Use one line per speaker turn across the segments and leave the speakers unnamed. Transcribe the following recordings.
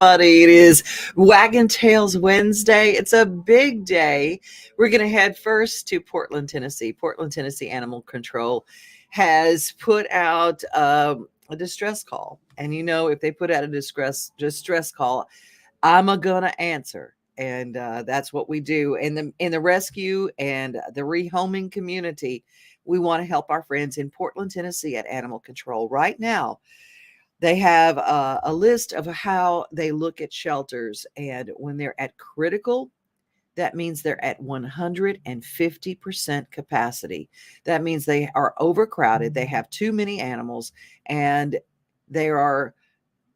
It is Wagon Tails Wednesday. It's a big day. We're going to head first to Portland, Tennessee. Portland, Tennessee Animal Control has put out a distress call. And if they put out a distress call, I'm going to answer. And that's what we do in the rescue and the rehoming community. We want to help our friends in Portland, Tennessee at Animal Control right now. They have a list of how they look at shelters, and when they're at critical, that means they're at 150% capacity. That means they are overcrowded. They have too many animals, and they're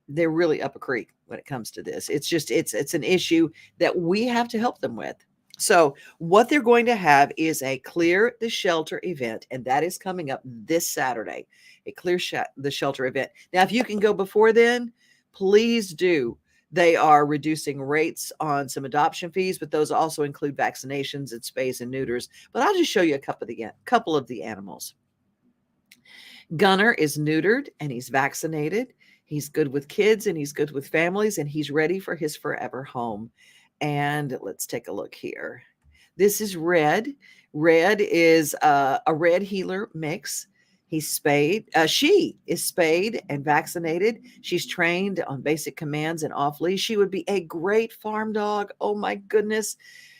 really up a creek when it comes to this. It's an issue that we have to help them with. So what they're going to have is a Clear the Shelter event, and that is coming up this Saturday, a Clear the Shelter event. Now, if you can go before then, please do. They are reducing rates on some adoption fees, but those also include vaccinations and spays and neuters. But I'll just show you a couple of the animals. Gunner is neutered and he's vaccinated. He's good with kids and he's good with families, and he's ready for his forever home. And let's take a look here. This is Red. Red is a red heeler mix. He's spayed. She is spayed and vaccinated. She's trained on basic commands and off leash. She would be a great farm dog. Oh my goodness.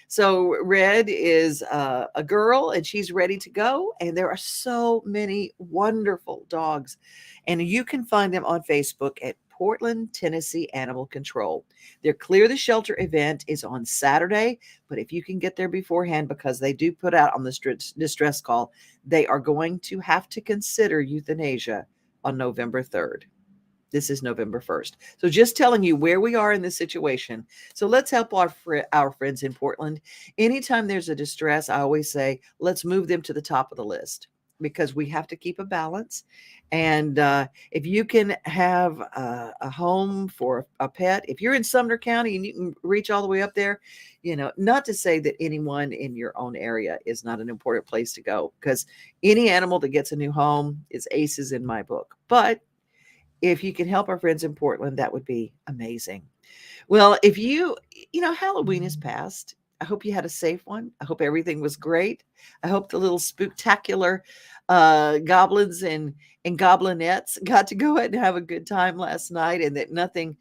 So Red is a girl and she's ready to go. And there are so many wonderful dogs. And you can find them on Facebook at Portland, Tennessee Animal Control. Their Clear the Shelter event is on Saturday, but if you can get there beforehand, because they do put out on the distress call, they are going to have to consider euthanasia on November 3rd. This is November 1st. So just telling you where we are in this situation. So let's help our friends in Portland. Anytime there's a distress, I always say, let's move them to the top of the list, because we have to keep a balance. And if you can have a home for a pet, if you're in Sumner County and you can reach all the way up there, not to say that anyone in your own area is not an important place to go, because any animal that gets a new home is aces in my book. But if you can help our friends in Portland, that would be amazing. Well, if Halloween is past. I hope you had a safe one. I hope everything was great. I hope the little spooktacular goblins and goblinettes got to go ahead and have a good time last night, and that nothing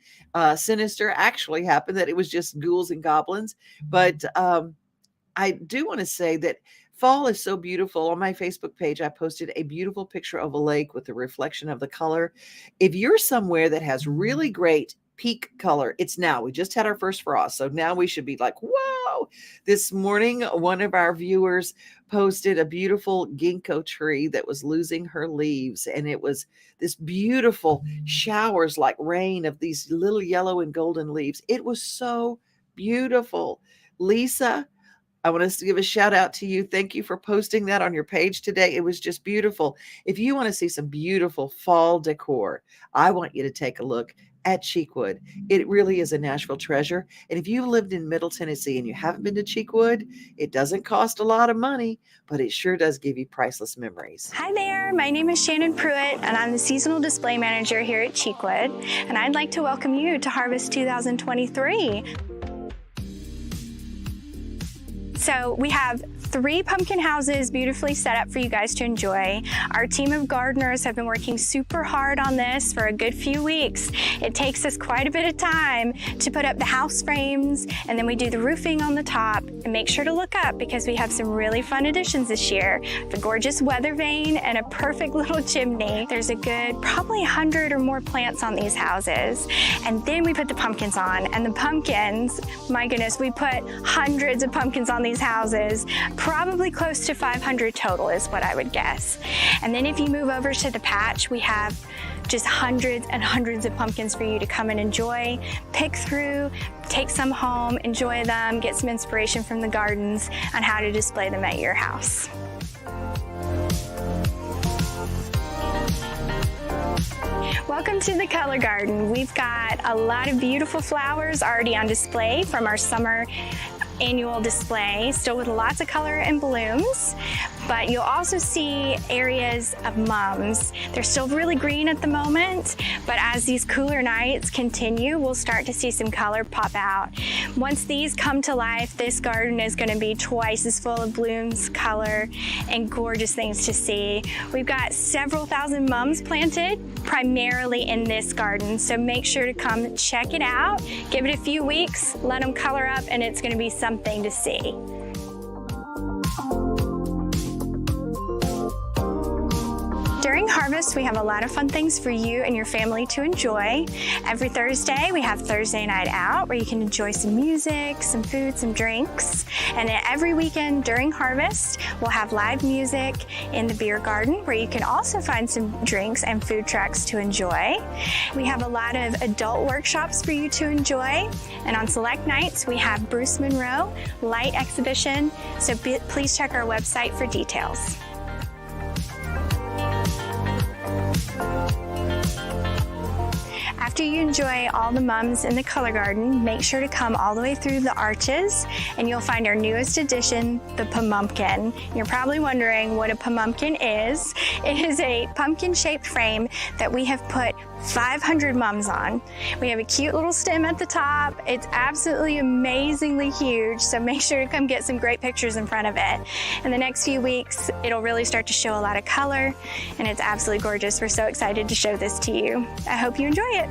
sinister actually happened, that it was just ghouls and goblins. But I do want to say that fall is so beautiful. On my Facebook page, I posted a beautiful picture of a lake with the reflection of the color. If you're somewhere that has really great peak color, it's now. We just had our first frost, so now we should be like, whoa. This morning, one of our viewers posted a beautiful ginkgo tree that was losing her leaves, and it was this beautiful showers like rain of these little yellow and golden leaves. It was so beautiful. Lisa, I want us to give a shout out to you. Thank you for posting that on your page today. It was just beautiful. If you want to see some beautiful fall decor, I want you to take a look at Cheekwood. It really is a Nashville treasure. And if you've lived in Middle Tennessee and you haven't been to Cheekwood, it doesn't cost a lot of money, but it sure does give you priceless memories.
Hi there, my name is Shannon Pruitt, and I'm the Seasonal Display Manager here at Cheekwood, and I'd like to welcome you to Harvest 2023. So we have 3 pumpkin houses beautifully set up for you guys to enjoy. Our team of gardeners have been working super hard on this for a good few weeks. It takes us quite a bit of time to put up the house frames, and then we do the roofing on the top. And make sure to look up, because we have some really fun additions this year. The gorgeous weather vane and a perfect little chimney. There's a good probably 100 or more plants on these houses. And then we put the pumpkins on, and the pumpkins, my goodness, we put hundreds of pumpkins on these houses. Probably close to 500 total is what I would guess. And then if you move over to the patch, we have just hundreds and hundreds of pumpkins for you to come and enjoy, pick through, take some home, enjoy them, get some inspiration from the gardens on how to display them at your house. Welcome to the Color Garden. We've got a lot of beautiful flowers already on display from our summer annual display, still with lots of color and blooms. but you'll also see areas of mums. They're still really green at the moment, but as these cooler nights continue, we'll start to see some color pop out. Once these come to life, this garden is going to be twice as full of blooms, color, and gorgeous things to see. We've got several thousand mums planted, primarily in this garden, so make sure to come check it out. Give it a few weeks, let them color up, and it's going to be something to see. During harvest, we have a lot of fun things for you and your family to enjoy. Every Thursday, we have Thursday Night Out, where you can enjoy some music, some food, some drinks. And then every weekend during harvest, we'll have live music in the beer garden, where you can also find some drinks and food trucks to enjoy. We have a lot of adult workshops for you to enjoy. And on select nights, we have Bruce Monroe Light Exhibition, so please check our website for details. After you enjoy all the mums in the color garden, make sure to come all the way through the arches and you'll find our newest addition, the pumpkin. You're probably wondering what a pumpkin is. It is a pumpkin-shaped frame that we have put 500 mums on. We have a cute little stem at the top. It's absolutely amazingly huge, so make sure to come get some great pictures in front of it. In the next few weeks, it'll really start to show a lot of color, and it's absolutely gorgeous. We're so excited to show this to you. I hope you enjoy it.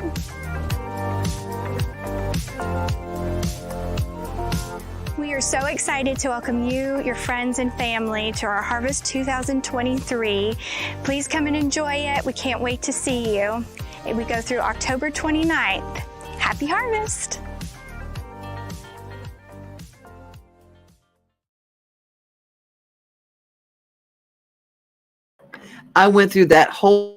We are so excited to welcome you, your friends, and family to our Harvest 2023. Please come and enjoy it. We can't wait to see you. We go through October 29th. Happy Harvest!
I went through that whole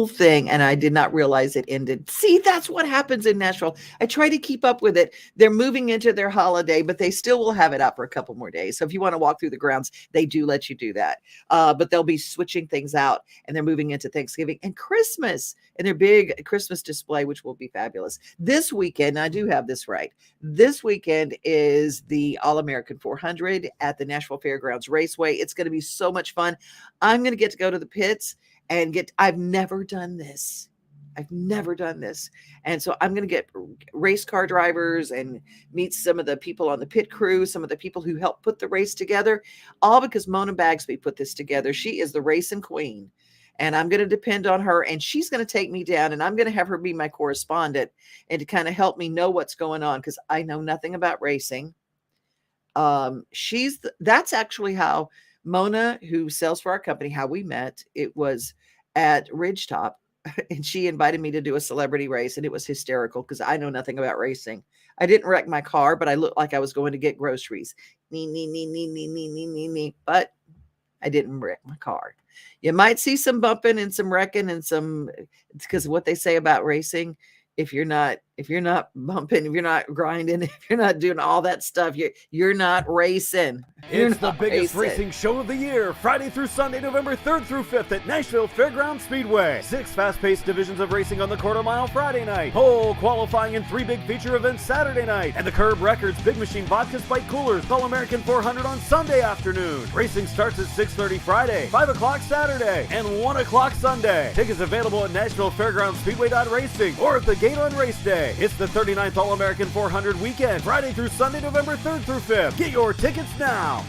thing and I did not realize it ended. See, that's what happens in Nashville. I try to keep up with it. They're moving into their holiday, but they still will have it up for a couple more days. So if you want to walk through the grounds, they do let you do that. But they'll be switching things out and they're moving into Thanksgiving and Christmas and their big Christmas display, which will be fabulous. This weekend, I do have this right. This weekend is the All-American 400 at the Nashville Fairgrounds Raceway. It's going to be so much fun. I'm going to get to go to the pits and I've never done this. And so I'm going to get race car drivers and meet some of the people on the pit crew, some of the people who helped put the race together, all because Mona Bagsby put this together. She is the racing queen and I'm going to depend on her and she's going to take me down and I'm going to have her be my correspondent and to kind of help me know what's going on because I know nothing about racing. That's actually how Mona, who sells for our company, how we met. It was at Ridgetop, and she invited me to do a celebrity race, and it was hysterical because I know nothing about racing. I didn't wreck my car, but I looked like I was going to get groceries. But I didn't wreck my car. You might see some bumping and some wrecking and some, because what they say about racing, if you're not bumping, if you're not grinding, if you're not doing all that stuff, you're not racing.
It's the biggest racing show of the year, Friday through Sunday, November 3rd through 5th at Nashville Fairgrounds Speedway. 6 fast-paced divisions of racing on the quarter mile Friday night, pole qualifying and 3 big feature events Saturday night, and the Curb Records Big Machine Vodka Spike Coolers All-American 400 on Sunday afternoon. Racing starts at 6:30 Friday, 5 o'clock Saturday, and 1 o'clock Sunday. Tickets available at Nashville Fairgrounds Speedway.racing or at the gate on race day. It's the 39th All-American 400 weekend, Friday through Sunday, November 3rd through 5th. Get your tickets now.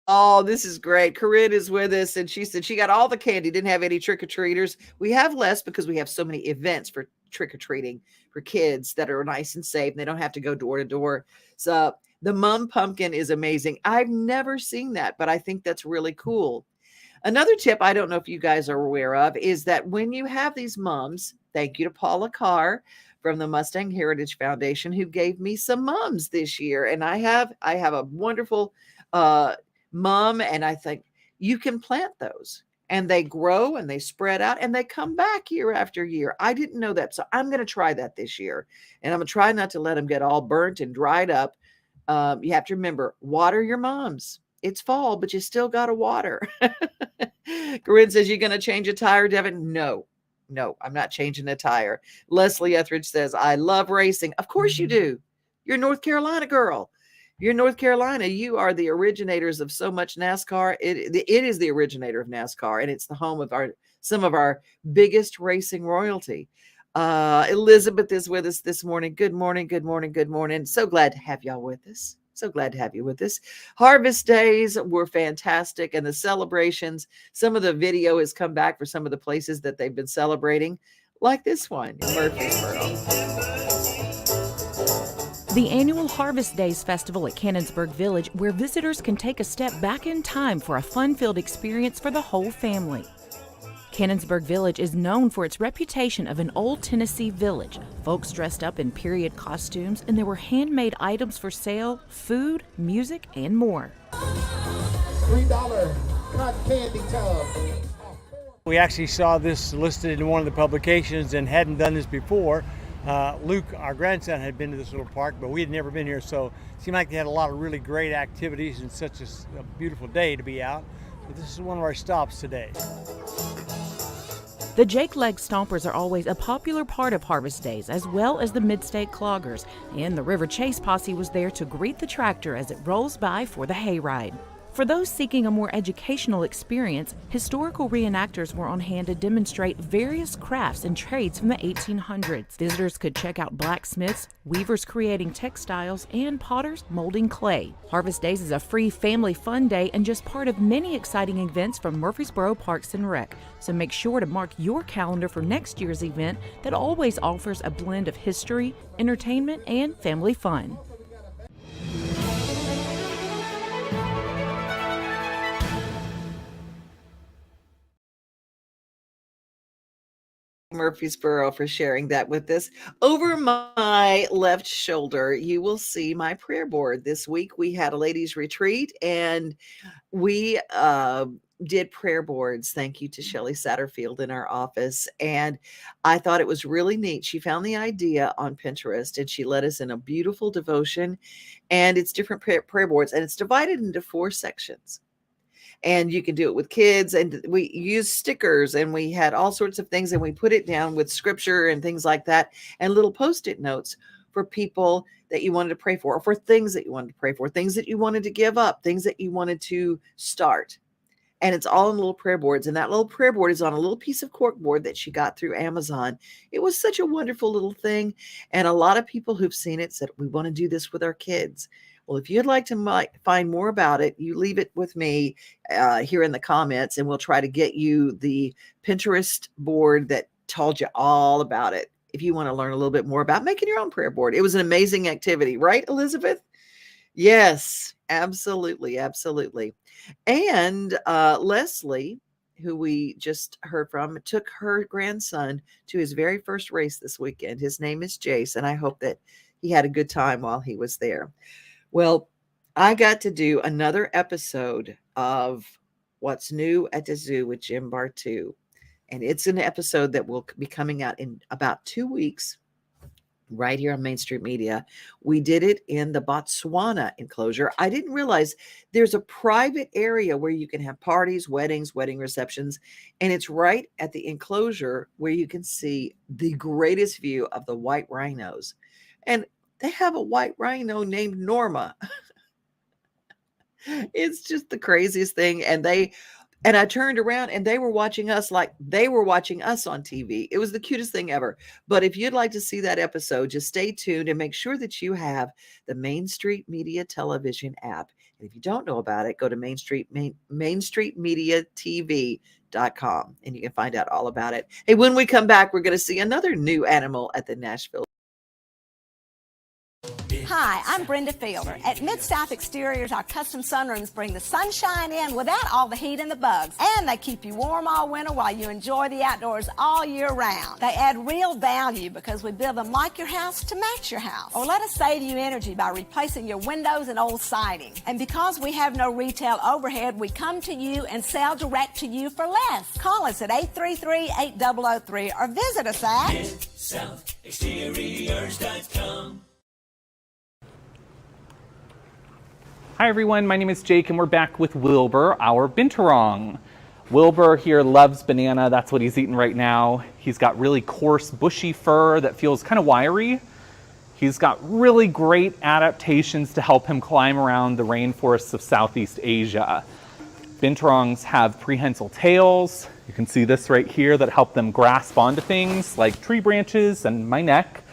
Oh, this is great. Corinne is with us, and she said she got all the candy, didn't have any trick-or-treaters. We have less because we have so many events for trick-or-treating for kids that are nice and safe, and they don't have to go door to door. So the mum pumpkin is amazing. I've never seen that, but I think that's really cool. Another tip I don't know if you guys are aware of is that when you have these mums, thank you to Paula Carr from the Mustang Heritage Foundation who gave me some mums this year. And I have a wonderful mum, and I think you can plant those and they grow and they spread out and they come back year after year. I didn't know that. So I'm going to try that this year. And I'm going to try not to let them get all burnt and dried up. You have to remember, water your mums. It's fall, but you still got to water. Corinne says, you're going to change a tire, Devin? No, I'm not changing a tire. Leslie Etheridge says, I love racing. Of course you do. You're a North Carolina girl. You're in North Carolina. You are the originators of so much NASCAR. It is the originator of NASCAR, and it's the home of some of our biggest racing royalty. Elizabeth is with us this morning. Good morning, good morning, good morning. So glad to have y'all with us. So glad to have you with us. Harvest days were fantastic, and the celebrations. Some of the video has come back for some of the places that they've been celebrating, like this one in Murfreesboro.
The annual Harvest Days Festival at Cannonsburg Village, where visitors can take a step back in time for a fun-filled experience for the whole family. Cannonsburg Village is known for its reputation of an old Tennessee village. Folks dressed up in period costumes, and there were handmade items for sale, food, music, and more.
$3 cotton candy tub.
We actually saw this listed in one of the publications and hadn't done this before. Luke, our grandson, had been to this little park, but we had never been here, so it seemed like they had a lot of really great activities and such a beautiful day to be out. But this is one of our stops today.
The Jake Leg Stompers are always a popular part of Harvest Days, as well as the Mid-State Cloggers, and the River Chase Posse was there to greet the tractor as it rolls by for the hayride. For those seeking a more educational experience, historical reenactors were on hand to demonstrate various crafts and trades from the 1800s. Visitors could check out blacksmiths, weavers creating textiles, and potters molding clay. Harvest Days is a free family fun day and just part of many exciting events from Murfreesboro Parks and Rec. So make sure to mark your calendar for next year's event that always offers a blend of history, entertainment, and family fun.
Murfreesboro for sharing that with us. Over my left shoulder, you will see my prayer board. This week we had a ladies' retreat and we did prayer boards. Thank you to Shelley Satterfield in our office. And I thought it was really neat. She found the idea on Pinterest and she led us in a beautiful devotion. And it's different prayer boards and it's divided into 4 sections. And you can do it with kids, and we use stickers and we had all sorts of things, and we put it down with scripture and things like that, and little post-it notes for people that you wanted to pray for, or for things that you wanted to pray for, things that you wanted to give up, things that you wanted to start. And it's all in little prayer boards. And that little prayer board is on a little piece of cork board that she got through Amazon. It was such a wonderful little thing. And a lot of people who've seen it said, we want to do this with our kids. Well, if you'd like to find more about it, you leave it with me here in the comments, and we'll try to get you the Pinterest board that told you all about it. If you want to learn a little bit more about making your own prayer board. It was an amazing activity, right, Elizabeth? Yes, absolutely, absolutely. And Leslie, who we just heard from, took her grandson to his very first race this weekend. His name is Jace, and I hope that he had a good time while he was there. Well, I got to do another episode of What's New at the Zoo with Jim Bartu. And it's an episode that will be coming out in about 2 weeks, right here on Main Street Media. We did it in the Botswana enclosure. I didn't realize there's a private area where you can have parties, weddings, wedding receptions. And it's right at the enclosure where you can see the greatest view of the white rhinos. And they have a white rhino named Norma. It's just the craziest thing. And I turned around and they were watching us like they were watching us on TV. It was the cutest thing ever. But if you'd like to see that episode, just stay tuned and make sure that you have the Main Street Media television app. And if you don't know about it, go to Main Street Media TV.com and you can find out all about it. Hey, when we come back, we're going to see another new animal at the Nashville.
Hi, I'm Brenda Fielder. At Mid-South Exteriors, our custom sunrooms bring the sunshine in without all the heat and the bugs. And they keep you warm all winter while you enjoy the outdoors all year round. They add real value because we build them like your house to match your house. Or let us save you energy by replacing your windows and old siding. And because we have no retail overhead, we come to you and sell direct to you for less. Call us at 833-8003 or visit us at MidSouthExteriors.com.
Hi everyone, my name is Jake and we're back with Wilbur, our binturong. Wilbur here loves banana, that's what he's eating right now. He's got really coarse, bushy fur that feels kind of wiry. He's got really great adaptations to help him climb around the rainforests of Southeast Asia. Binturongs have prehensile tails. You can see this right here that help them grasp onto things like tree branches and my neck.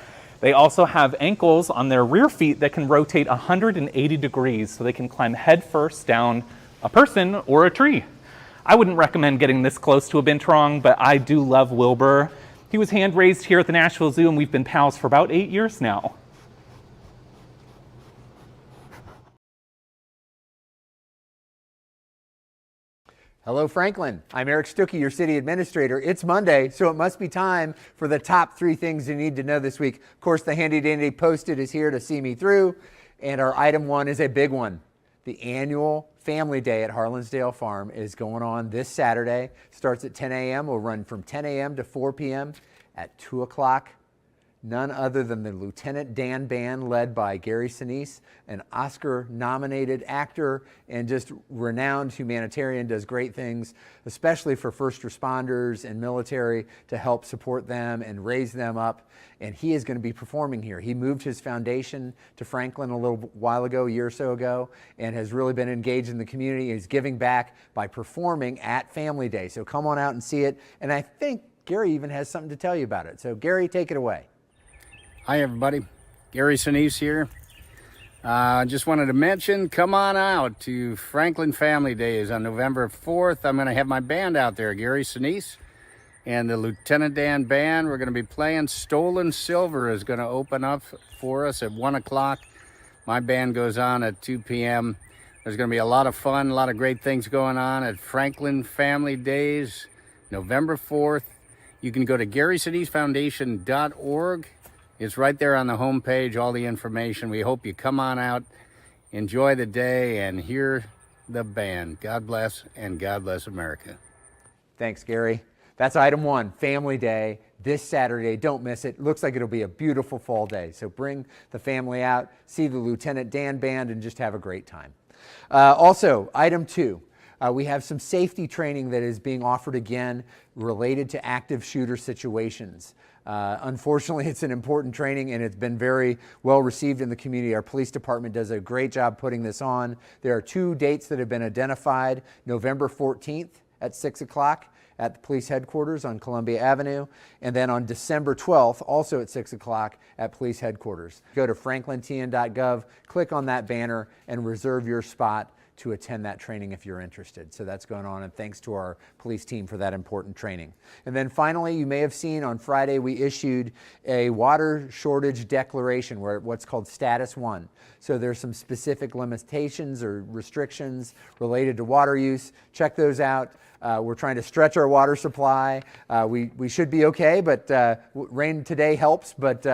They also have ankles on their rear feet that can rotate 180 degrees so they can climb headfirst down a person or a tree. I wouldn't recommend getting this close to a binturong, but I do love Wilbur. He was hand-raised here at the Nashville Zoo, and we've been pals for about 8 years now.
Hello, Franklin. I'm Eric Stuckey, your city administrator. It's Monday, so it must be time for the top 3 things you need to know this week. Of course, the Handy Dandy Post-it is here to see me through, and our item 1 is a big one. The annual Family Day at Harlansdale Farm is going on this Saturday. Starts at 10 a.m. Will run from 10 a.m. to 4 p.m. At 2 o'clock. None other than the Lieutenant Dan Band, led by Gary Sinise, an Oscar-nominated actor and just renowned humanitarian, does great things, especially for first responders and military, to help support them and raise them up. And he is going to be performing here. He moved his foundation to Franklin a little while ago, a year or so ago, and has really been engaged in the community. He's giving back by performing at Family Day. So come on out and see it. And I think Gary even has something to tell you about it. So Gary, take it away.
Hi everybody, Gary Sinise here. Just wanted to mention, come on out to Franklin Family Days on November 4th. I'm going to have my band out there, Gary Sinise and the Lieutenant Dan Band. We're going to be playing Stolen Silver is going to open up for us at 1 o'clock. My band goes on at 2 p.m. There's going to be a lot of fun, a lot of great things going on at Franklin Family Days, November 4th. You can go to GarySiniseFoundation.org. It's right there on the homepage, all the information. We hope you come on out, enjoy the day, and hear the band. God bless, and God bless America.
Thanks, Gary. That's item 1, Family Day, this Saturday. Don't miss it. Looks like it'll be a beautiful fall day. So bring the family out, see the Lieutenant Dan Band, and just have a great time. Also, item 2. We have some safety training that is being offered again related to active shooter situations. Unfortunately, it's an important training, and it's been very well received in the community. Our police department does a great job putting this on. There are 2 dates that have been identified: November 14th at 6 o'clock at the police headquarters on Columbia Avenue, and then on December 12th, also at 6 o'clock at police headquarters. Go to franklintn.gov, click on that banner, and reserve your spot to attend that training if you're interested. So that's going on, and thanks to our police team for that important training. And then finally, you may have seen on Friday we issued a water shortage declaration, what's called Status 1. So there's some specific limitations or restrictions related to water use. Check those out. We're trying to stretch our water supply. We should be okay, but rain today helps, but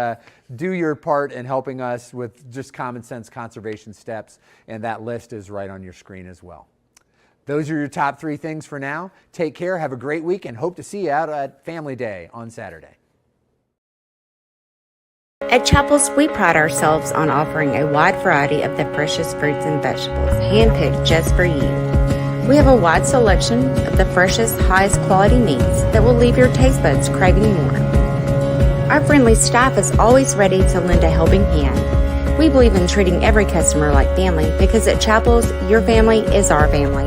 do your part in helping us with just common sense conservation steps, and that list is right on your screen as well. Those are your top 3 things for now. Take care, have a great week, and hope to see you out at Family Day on Saturday.
At Chapels, we pride ourselves on offering a wide variety of the freshest fruits and vegetables, handpicked just for you. We have a wide selection of the freshest, highest quality meats that will leave your taste buds craving more. Our friendly staff is always ready to lend a helping hand. We believe in treating every customer like family because at Chapels, your family is our family.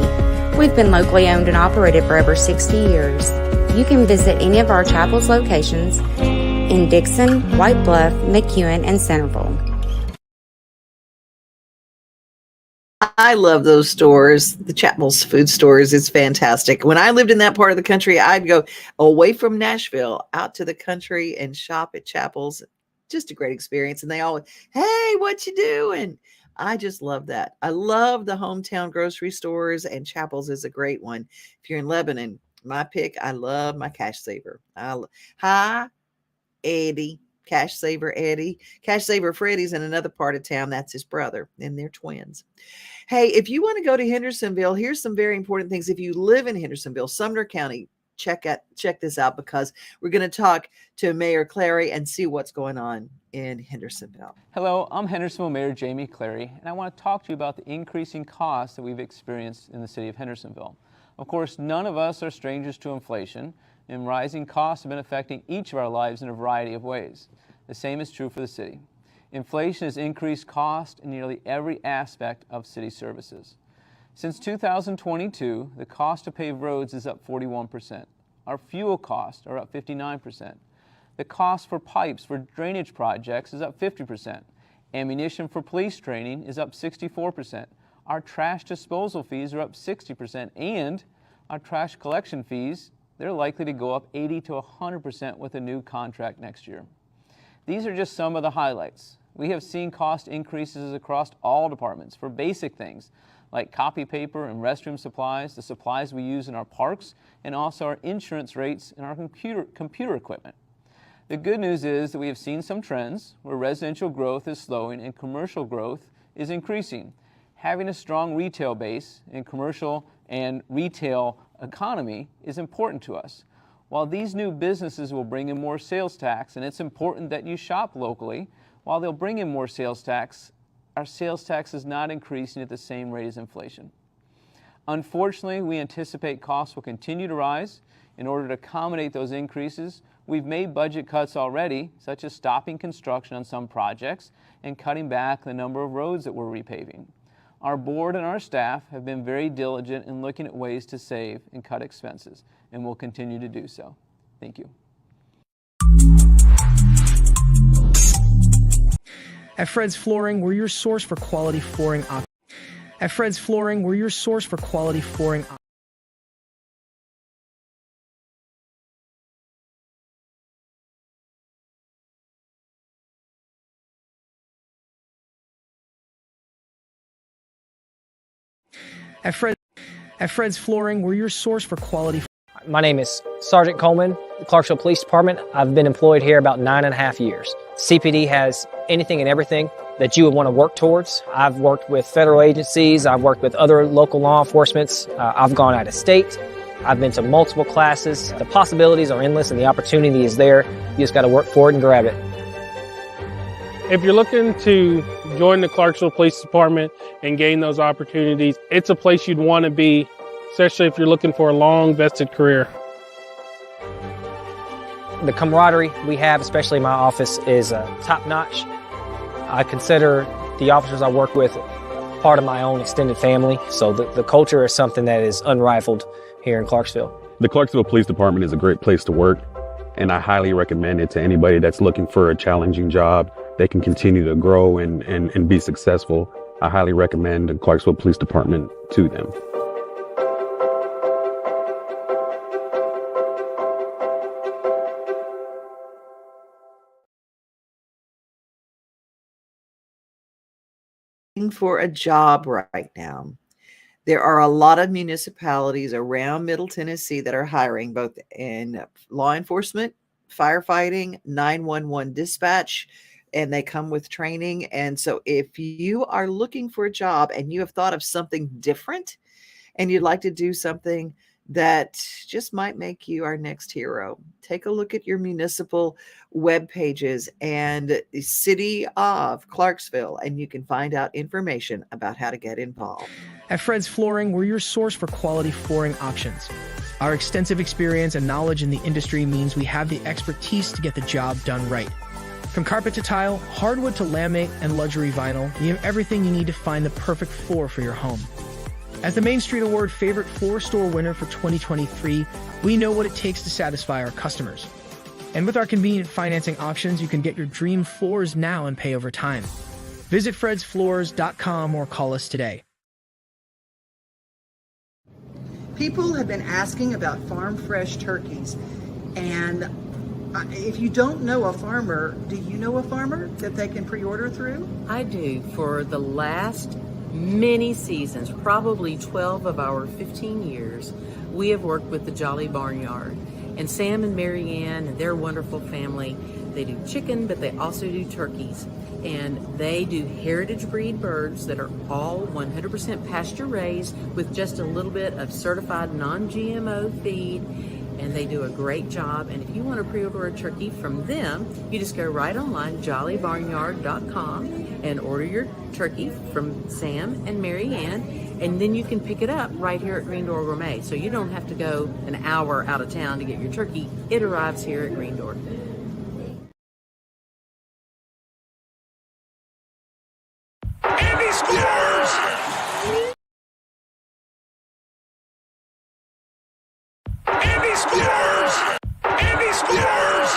We've been locally owned and operated for over 60 years. You can visit any of our Chapels locations in Dixon, White Bluff, McEwen, and Centerville.
I love those stores, the Chapel's food stores. It's fantastic. When I lived in that part of the country, I'd go away from Nashville out to the country and shop at Chapel's. Just a great experience. And they always, hey, what you doing? I just love that. I love the hometown grocery stores, and Chapel's is a great one. If you're in Lebanon, my pick, I love my Cash Saver. Hi, Eddie. Cash Saver Eddie. Cash Saver Freddie's in another part of town. That's his brother, and they're twins. Hey, if you want to go to Hendersonville, here's some very important things. If you live in Hendersonville, Sumner County, check this out, because we're going to talk to Mayor Clary and see what's going on in Hendersonville.
Hello, I'm Hendersonville Mayor Jamie Clary, and I want to talk to you about the increasing costs that we've experienced in the city of Hendersonville. Of course, none of us are strangers to inflation, and rising costs have been affecting each of our lives in a variety of ways. The same is true for the city. Inflation has increased cost in nearly every aspect of city services. Since 2022, the cost to pave roads is up 41%. Our fuel costs are up 59%. The cost for pipes for drainage projects is up 50%. Ammunition for police training is up 64%. Our trash disposal fees are up 60%, and our trash collection fees, they're likely to go up 80 to 100% with a new contract next year. These are just some of the highlights. We have seen cost increases across all departments for basic things like copy paper and restroom supplies, the supplies we use in our parks, and also our insurance rates and our computer equipment. The good news is that we have seen some trends where residential growth is slowing and commercial growth is increasing. Having a strong retail base in commercial and retail economy is important to us. While these new businesses will bring in more sales tax, and it's important that you shop locally, while they'll bring in more sales tax, our sales tax is not increasing at the same rate as inflation. Unfortunately, we anticipate costs will continue to rise. In order to accommodate those increases, we've made budget cuts already, such as stopping construction on some projects and cutting back the number of roads that we're repaving. Our board and our staff have been very diligent in looking at ways to save and cut expenses, and will continue to do so. Thank you.
At Fred's Flooring, we're your source for quality flooring options. At Fred's Flooring, we're your source for quality flooring options. At Fred's Flooring, we're your source for quality.
My name is Sergeant Coleman, the Clarksville Police Department. I've been employed here about 9.5 years. CPD has anything and everything that you would want to work towards. I've worked with federal agencies. I've worked with other local law enforcements. I've gone out of state. I've been to multiple classes. The possibilities are endless and the opportunity is there. You just got to work for it and grab it.
If you're looking to join the Clarksville Police Department and gain those opportunities, it's a place you'd want to be, especially if you're looking for a long vested career.
The camaraderie we have, especially in my office, is top-notch. I consider the officers I work with part of my own extended family, so the culture is something that is unrivaled here in Clarksville.
The Clarksville Police Department is a great place to work, and I highly recommend it to anybody that's looking for a challenging job. They can continue to grow and be successful. I highly recommend the Clarksville Police Department to them.
For a job right now. There are a lot of municipalities around Middle Tennessee that are hiring both in law enforcement, firefighting, 911 dispatch, and they come with training. And so if you are looking for a job and you have thought of something different and you'd like to do something that just might make you our next hero, take a look at your municipal web pages and the city of Clarksville, and you can find out information about how to get involved.
At Fred's Flooring, we're your source for quality flooring options. Our extensive experience and knowledge in the industry means we have the expertise to get the job done right. From carpet to tile, hardwood to laminate, and luxury vinyl, we have everything you need to find the perfect floor for your home. As the Main Street Award Favorite Floor Store winner for 2023, we know what it takes to satisfy our customers. And with our convenient financing options, you can get your dream floors now and pay over time. Visit fredsfloors.com or call us today.
People have been asking about farm fresh turkeys, and if you don't know a farmer, do you know a farmer that they can pre-order through?
I do. For the last many seasons, probably 12 of our 15 years, we have worked with the Jolly Barnyard. And Sam and Mary Ann and their wonderful family, they do chicken, but they also do turkeys. And they do heritage breed birds that are all 100% pasture raised with just a little bit of certified non-GMO feed. And they do a great job. And if you want to pre-order a turkey from them, you just go right online, jollybarnyard.com, and order your turkey from Sam and Mary Ann, and then you can pick it up right here at Green Door Gourmet. So you don't have to go an hour out of town to get your turkey. It arrives here at Green Door.
Scooters! Andy Scooters!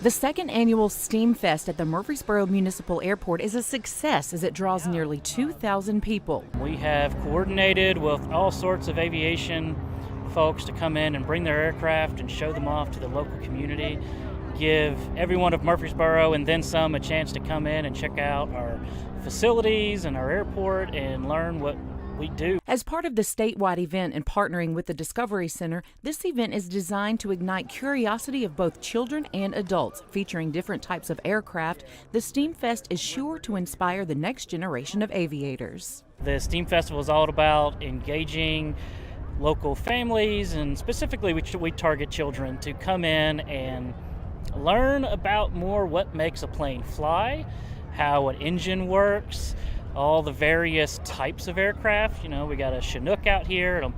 The second annual Steam Fest at the Murfreesboro Municipal Airport is a success as it draws nearly 2,000 people.
We have coordinated with all sorts of aviation folks to come in and bring their aircraft and show them off to the local community, give everyone of Murfreesboro and then some a chance to come in and check out our facilities and our airport and learn what we do.
As part of the statewide event and partnering with the Discovery Center, this event is designed to ignite curiosity of both children and adults. Featuring different types of aircraft, the Steam Fest is sure to inspire the next generation of aviators.
The Steam Festival is all about engaging local families, and specifically we target children to come in and learn about more what makes a plane fly, how an engine works, all the various types of aircraft. You know, we got a Chinook out here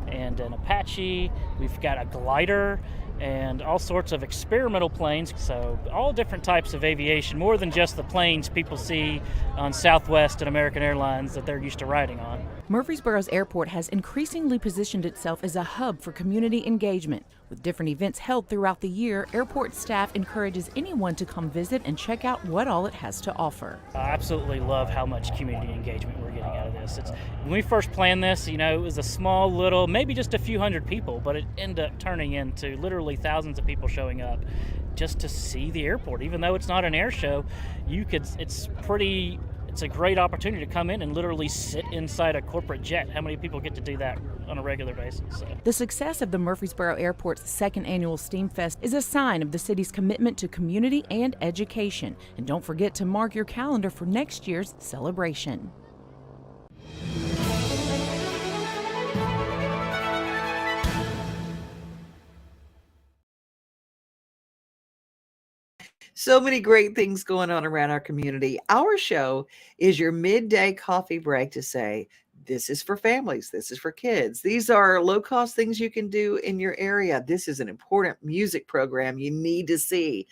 and an Apache. We've got a glider and all sorts of experimental planes. So all different types of aviation, more than just the planes people see on Southwest and American Airlines that they're used to riding on.
Murfreesboro's airport has increasingly positioned itself as a hub for community engagement. With different events held throughout the year, airport staff encourages anyone to come visit and check out what all it has to offer.
I absolutely love how much community engagement we're getting out of this. When we first planned this, you know, it was a small little, maybe just a few hundred people, but it ended up turning into literally thousands of people showing up just to see the airport. Even though it's not an air show, it's a great opportunity to come in and literally sit inside a corporate jet. How many people get to do that on a regular basis? So.
The success of the Murfreesboro Airport's second annual Steam Fest is a sign of the city's commitment to community and education. And don't forget to mark your calendar for next year's celebration.
So many great things going on around our community. Our show is your midday coffee break to say, this is for families, this is for kids. These are low-cost things you can do in your area. This is an important music program you need to see.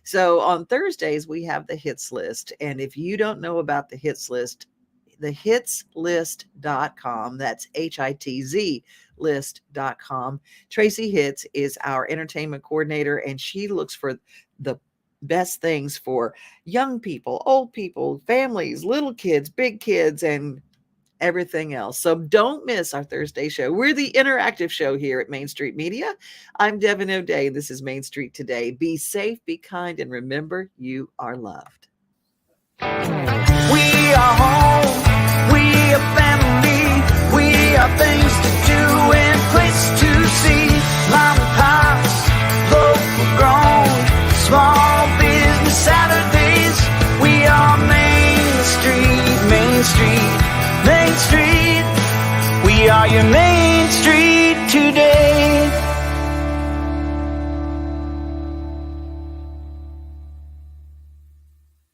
So on Thursdays, we have the Hits List. And if you don't know about the Hits List, thehitslist.com, that's HITZ list.com. Tracy Hitz is our entertainment coordinator, and she looks for the best things for young people, old people, families, little kids, big kids, and everything else. So don't miss our Thursday show. We're the interactive show here at Main Street Media. I'm Devin O'Day. This is Main Street Today. Be safe, be kind, and remember, you are loved.
We are home, we are family, we are things to do and places to see. Mom and pops, local grown, small business Saturdays. We are Main Street, Main Street, Main Street. We are your Main Street today.